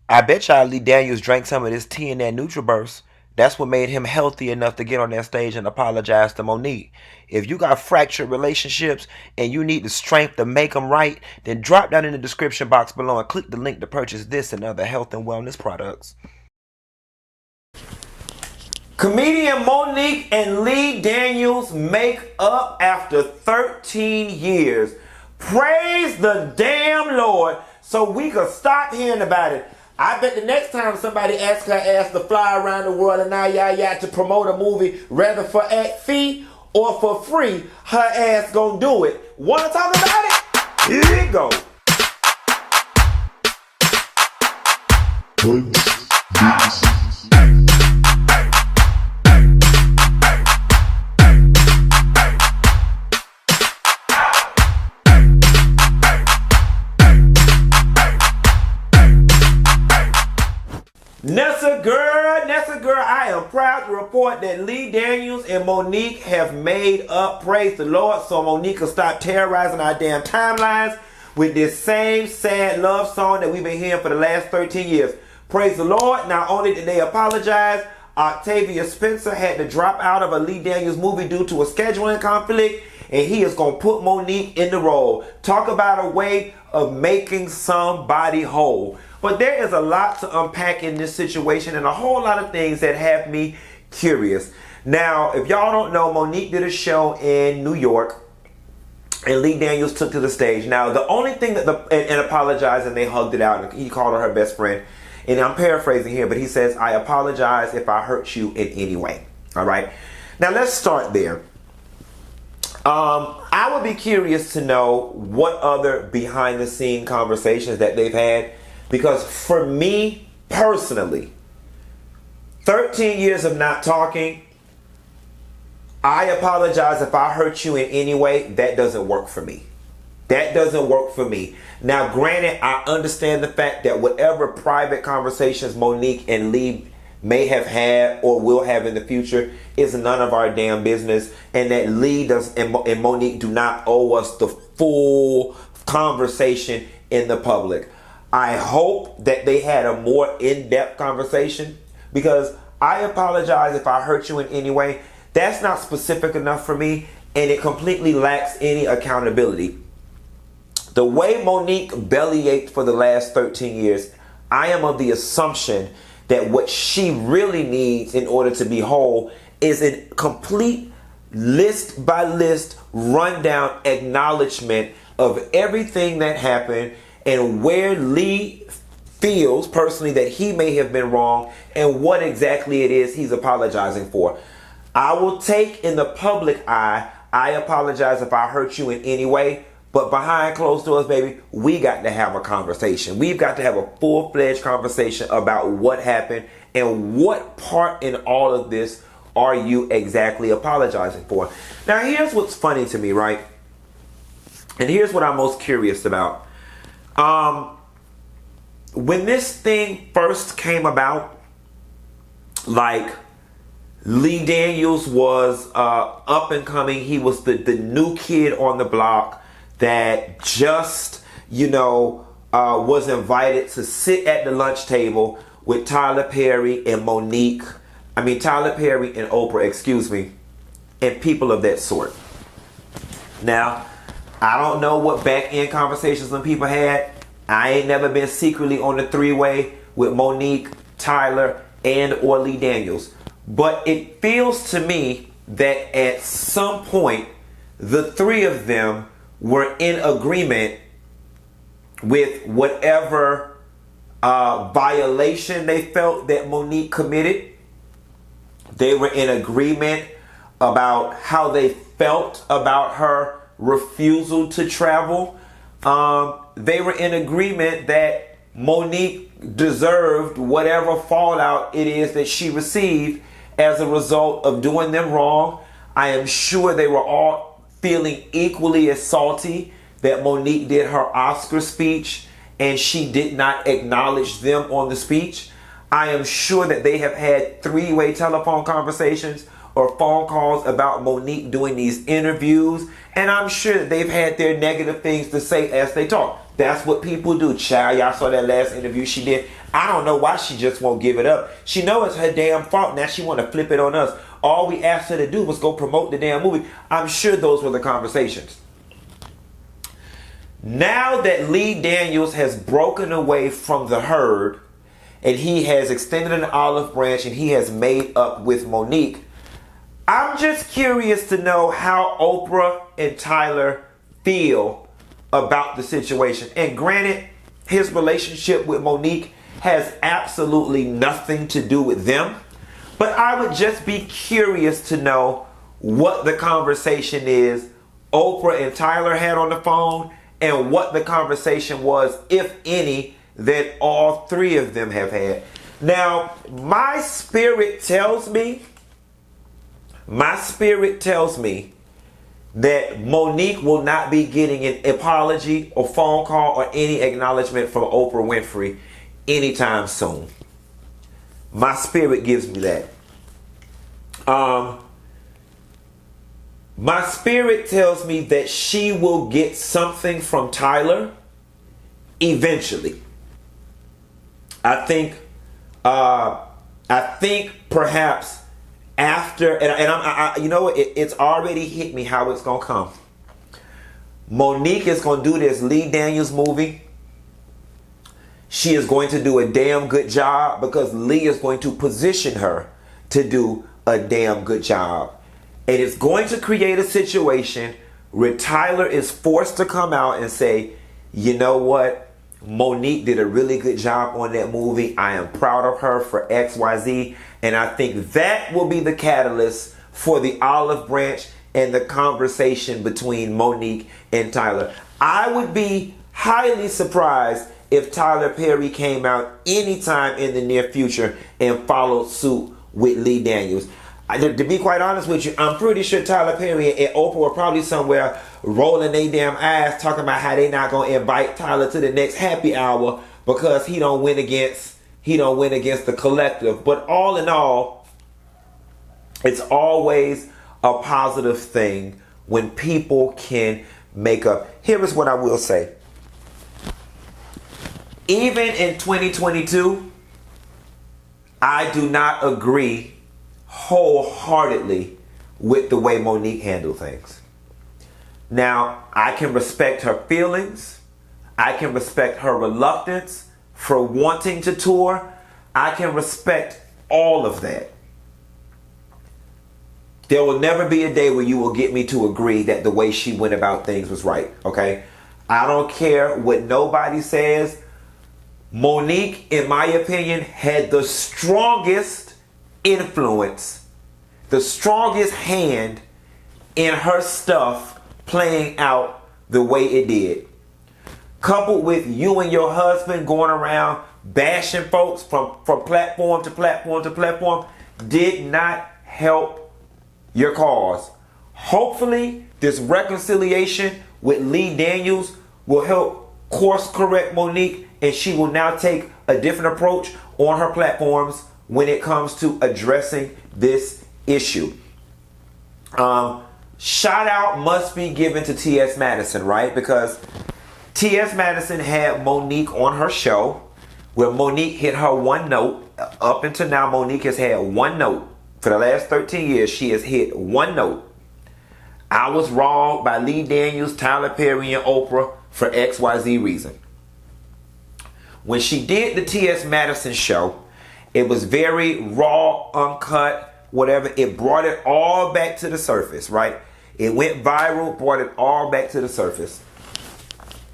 I bet y'all Lee Daniels drank some of this tea in that NutriBurst. That's what made him healthy enough to get on that stage and apologize to Monique. If you got fractured relationships and you need the strength to make them right, then drop down in the description box below and click the link to purchase this and other health and wellness products. Comedian Monique and Lee Daniels make up after 13 years. Praise the damn Lord, so we could stop hearing about it. I bet the next time somebody asks her ass to fly around the world and to promote a movie, rather for a fee or for free, her ass gonna do it. Wanna talk about it? Here we go. Nessa girl, I am proud to report that Lee Daniels and Monique have made up, praise the Lord, so Monique will stop terrorizing our damn timelines with this same sad love song that we've been hearing for the last 13 years. Praise the Lord, not only did they apologize, Octavia Spencer had to drop out of a Lee Daniels movie due to a scheduling conflict, and he is going to put Monique in the role. Talk about a way of making somebody whole. But there is a lot to unpack in this situation and a whole lot of things that have me curious. Now, if y'all don't know, Monique did a show in New York and Lee Daniels took to the stage. Now, the only thing that and apologized, and they hugged it out, and he called her best friend. And I'm paraphrasing here, but he says, I apologize if I hurt you in any way. All right. Now, let's start there. I would be curious to know what other behind the scene conversations that they've had. Because for me personally, 13 years of not talking, I apologize if I hurt you in any way. That doesn't work for me. That doesn't work for me. Now, granted, I understand the fact that whatever private conversations Monique and Lee may have had or will have in the future is none of our damn business, and that Lee does and Monique do not owe us the full conversation in the public. I hope that they had a more in-depth conversation, because I apologize if I hurt you in any way. That's not specific enough for me, and it completely lacks any accountability. The way Monique bellyached for the last 13 years, I am of the assumption that what she really needs in order to be whole is a complete list by list rundown acknowledgement of everything that happened and where Lee feels personally that he may have been wrong and what exactly it is he's apologizing for. I will take in the public eye, I apologize if I hurt you in any way, but behind closed doors, baby, we got to have a conversation. We've got to have a full-fledged conversation about what happened and what part in all of this are you exactly apologizing for. Now, here's what's funny to me, right? And here's what I'm most curious about. When this thing first came about, like, Lee Daniels was up and coming. He was the new kid on the block that just, was invited to sit at the lunch table with Tyler Perry and Tyler Perry and Oprah, and people of that sort. Now, I don't know what back end conversations some people had. I ain't never been secretly on the three-way with Monique, Tyler, and or Lee Daniels. But it feels to me that at some point, the three of them were in agreement with whatever violation they felt that Monique committed. They were in agreement about how they felt about her refusal to travel. They were in agreement that Monique deserved whatever fallout it is that she received as a result of doing them wrong. I am sure they were all feeling equally as salty that Monique did her Oscar speech and she did not acknowledge them on the speech. I am sure that they have had three-way telephone conversations or phone calls about Monique doing these interviews, and I'm sure that they've had their negative things to say as they talk. That's what people do. Child, y'all saw that last interview she did. I don't know why she just won't give it up. She knows it's her damn fault. Now she want to flip it on us. All we asked her to do was go promote the damn movie. I'm sure those were the conversations. Now that Lee Daniels has broken away from the herd and he has extended an olive branch and he has made up with Monique, I'm just curious to know how Oprah and Tyler feel about the situation. And granted, his relationship with Monique has absolutely nothing to do with them. But I would just be curious to know what the conversation is Oprah and Tyler had on the phone and what the conversation was, if any, that all three of them have had. Now, my spirit tells me that Monique will not be getting an apology or phone call or any acknowledgement from Oprah Winfrey anytime soon. My spirit gives me that. My spirit tells me that she will get something from Tyler eventually. I think perhaps after, and you know what? It's already hit me how it's gonna come. Monique is gonna do this Lee Daniels movie. She is going to do a damn good job because Lee is going to position her to do a damn good job. And it's going to create a situation where Tyler is forced to come out and say, you know what? Monique did a really good job on that movie. I am proud of her for XYZ. And I think that will be the catalyst for the olive branch and the conversation between Monique and Tyler. I would be highly surprised if Tyler Perry came out anytime in the near future and followed suit with Lee Daniels. To be quite honest with you, I'm pretty sure Tyler Perry and Oprah were probably somewhere rolling their damn eyes talking about how they not going to invite Tyler to the next happy hour because he don't win against the collective. But all in all, it's always a positive thing when people can make up. Here is what I will say. Even in 2022, I do not agree wholeheartedly with the way Monique handled things. Now, I can respect her feelings. I can respect her reluctance for wanting to tour. I can respect all of that. There will never be a day where you will get me to agree that the way she went about things was right, okay? I don't care what nobody says. Monique, in my opinion, had the strongest influence, the strongest hand in her stuff playing out the way it did. Coupled with you and your husband going around bashing folks from platform to platform to platform did not help your cause. Hopefully, this reconciliation with Lee Daniels will help course correct Monique, and she will now take a different approach on her platforms when it comes to addressing this issue. Shout out must be given to T.S. Madison, right? Because T.S. Madison had Monique on her show where Monique hit her one note. Up until now, Monique has had one note. For the last 13 years, she has hit one note. I was wrong by Lee Daniels, Tyler Perry, and Oprah for XYZ reason. When she did the T.S. Madison show, it was very raw, uncut, whatever. It brought it all back to the surface, right? It went viral, brought it all back to the surface.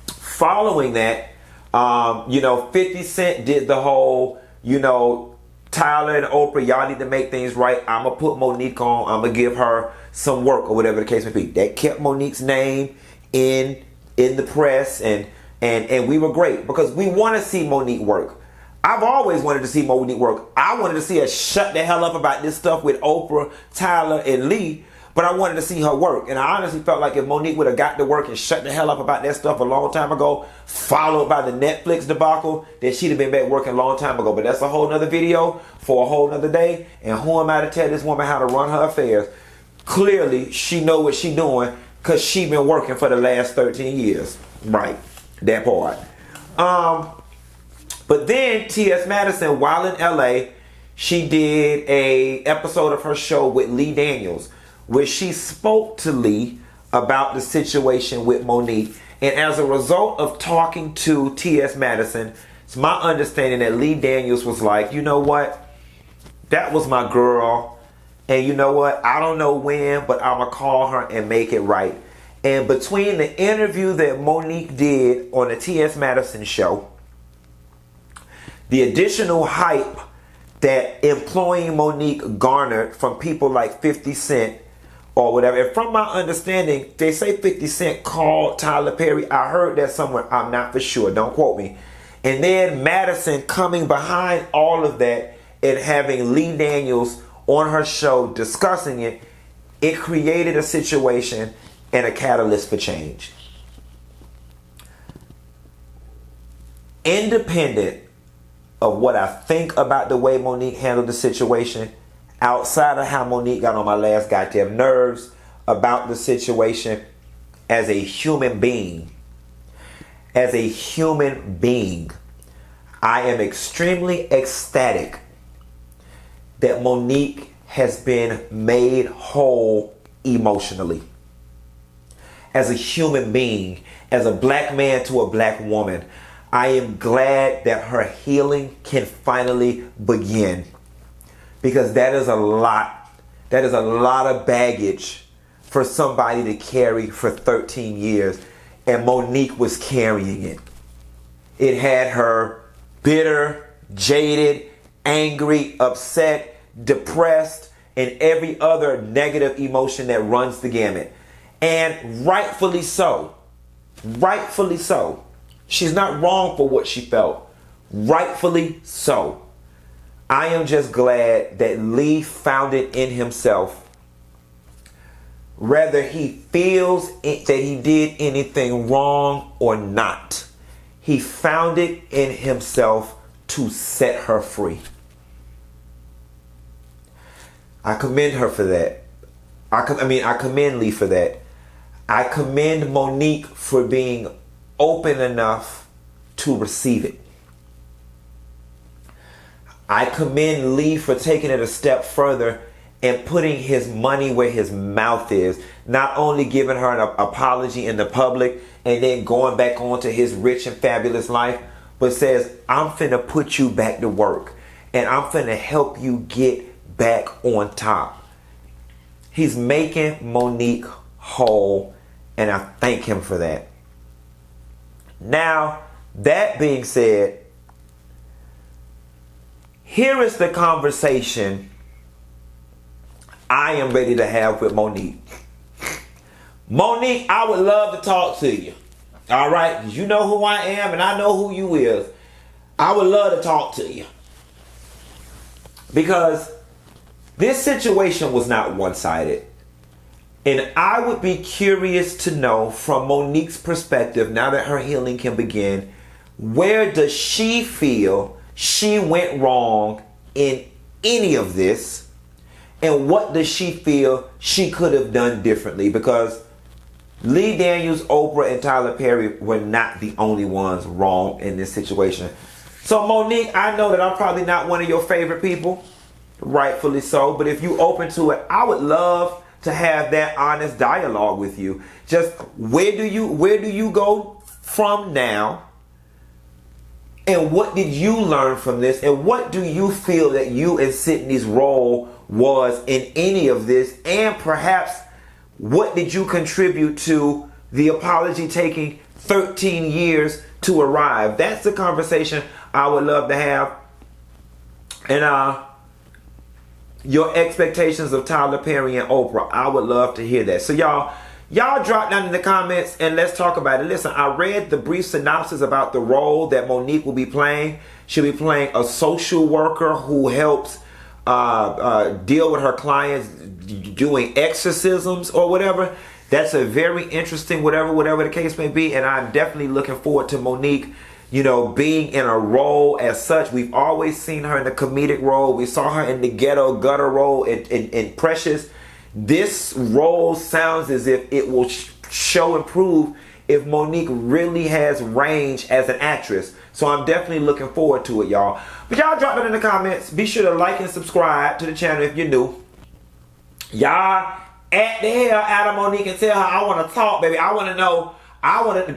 Following that, 50 Cent did the whole, Tyler and Oprah, y'all need to make things right. I'm going to put Monique on. I'm going to give her some work or whatever the case may be. That kept Monique's name in the press and we were great because we want to see Monique work. I've always wanted to see Monique work. I wanted to see her shut the hell up about this stuff with Oprah, Tyler, and Lee, but I wanted to see her work. And I honestly felt like if Monique would have got to work and shut the hell up about that stuff a long time ago, followed by the Netflix debacle, then she'd have been back working a long time ago. But that's a whole nother video for a whole nother day. And who am I to tell this woman how to run her affairs? Clearly, she know what she doing because she been working for the last 13 years. Right. That part. But then T.S. Madison, while in LA, she did a episode of her show with Lee Daniels, where she spoke to Lee about the situation with Monique. And as a result of talking to T.S. Madison, it's my understanding that Lee Daniels was like, you know what? That was my girl. And you know what? I don't know when, but I'm going to call her and make it right. And between the interview that Monique did on the T.S. Madison show, the additional hype that employing Monique garnered from people like 50 Cent or whatever. And from my understanding, they say 50 Cent called Tyler Perry. I heard that somewhere. I'm not for sure. Don't quote me. And then Madison coming behind all of that and having Lee Daniels on her show discussing it, it created a situation and a catalyst for change. Independent of what I think about the way Monique handled the situation, outside of how Monique got on my last goddamn nerves about the situation, as a human being, I am extremely ecstatic that Monique has been made whole emotionally. As a human being, as a black man to a black woman, I am glad that her healing can finally begin. Because that is a lot. That is a lot of baggage for somebody to carry for 13 years. And Monique was carrying it. It had her bitter, jaded, angry, upset, depressed, and every other negative emotion that runs the gamut. And rightfully so. Rightfully so. She's not wrong for what she felt. Rightfully so. I am just glad that Lee found it in himself. Whether he feels that he did anything wrong or not, he found it in himself to set her free. I commend her for that. I commend Lee for that. I commend Monique for being open enough to receive it. I commend Lee for taking it a step further and putting his money where his mouth is. Not only giving her an apology in the public and then going back on to his rich and fabulous life, but says, I'm finna put you back to work and I'm finna help you get back on top. He's making Monique whole, and I thank him for that. Now, that being said, here is the conversation I am ready to have with Monique. Monique, I would love to talk to you. All right? You know who I am and I know who you is. I would love to talk to you. Because this situation was not one-sided. And I would be curious to know from Monique's perspective, now that her healing can begin, where does she feel she went wrong in any of this? And what does she feel she could have done differently? Because Lee Daniels, Oprah, and Tyler Perry were not the only ones wrong in this situation. So Monique, I know that I'm probably not one of your favorite people, rightfully so. But if you open to it, I would love to have that honest dialogue with you. Just where do you go from now? And what did you learn from this? And what do you feel that you and Sydney's role was in any of this? And perhaps what did you contribute to the apology taking 13 years to arrive? That's the conversation I would love to have. And your expectations of Tyler Perry and Oprah, I would love to hear that. So y'all drop down in the comments and let's talk about it. Listen, I read the brief synopsis about the role that Monique will be playing. She'll be playing a social worker who helps deal with her clients doing exorcisms or whatever. That's a very interesting whatever the case may be. And I'm definitely looking forward to Monique, being in a role as such. We've always seen her in a comedic role. We saw her in the gutter role in Precious. This role sounds as if it will show and prove if Monique really has range as an actress. So I'm definitely looking forward to it, y'all. But y'all drop it in the comments. Be sure to like and subscribe to the channel if you're new. Y'all at the hell out of Monique and tell her I want to talk, baby. I want to know.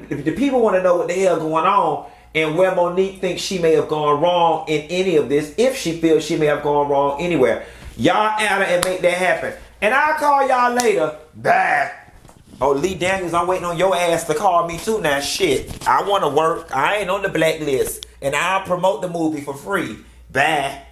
The people want to know what the hell going on and where Monique thinks she may have gone wrong in any of this, if she feels she may have gone wrong anywhere. Y'all at her and make that happen. And I'll call y'all later. Bye. Oh, Lee Daniels, I'm waiting on your ass to call me too now. Shit. I want to work. I ain't on the blacklist. And I'll promote the movie for free. Bye.